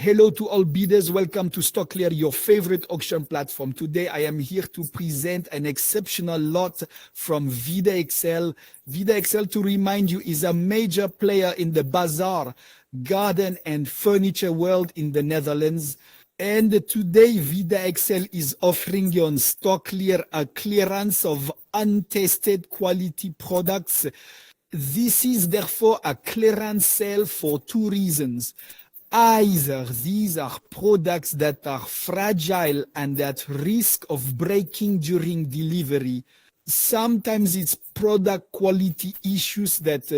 Hello to all bidders. Welcome to StockClear, your favorite auction platform. Today, I am here to present an exceptional lot from VidaXL. VidaXL, to remind you, is a major player in the Bazaar, garden and furniture world in the Netherlands. And today, VidaXL is offering you on StockClear a clearance of untested quality products. This is therefore a clearance sale for two reasons. Either these are products that are fragile and at risk of breaking during delivery. Sometimes it's product quality issues that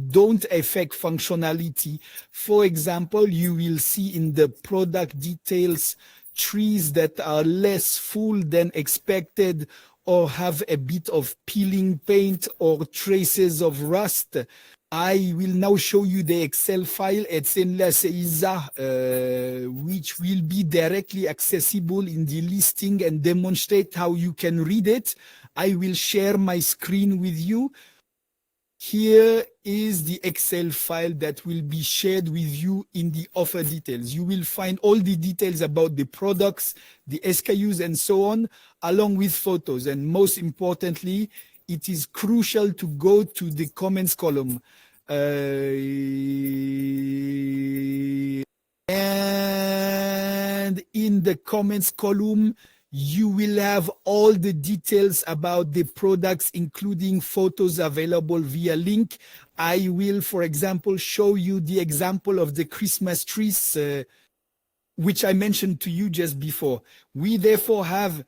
don't affect functionality. For example, you will see in the product details trees that are less full than expected or have a bit of peeling paint or traces of rust. I will now show you the Excel file at which will be directly accessible in the listing and demonstrate how you can read it. I will share my screen with you. Here is the Excel file that will be shared with you in the offer details. You will find all the details about the products, the SKUs, and so on, along with photos. And most importantly, it is crucial to go to the comments column. And in the comments column, you will have all the details about the products, including photos available via link. I will, for example, show you the example of the Christmas trees, which I mentioned to you just before. We therefore have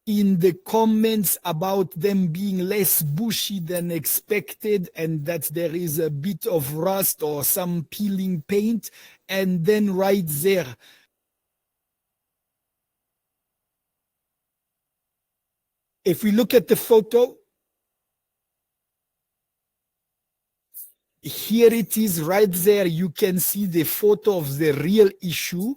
in the comments about them being less bushy than expected and that there is a bit of rust or some peeling paint. And then right there, if we look at the photo, here it is right there. You can see the photo of the real issue,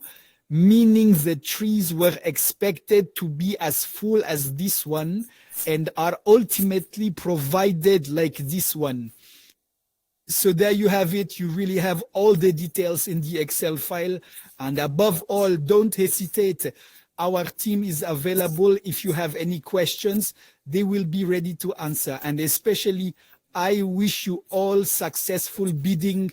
meaning the trees were expected to be as full as this one and are ultimately provided like this one. So there you have it. You really have all the details in the Excel file. And above all, don't hesitate. Our team is available. If you have any questions, they will be ready to answer. And especially, I wish you all successful bidding.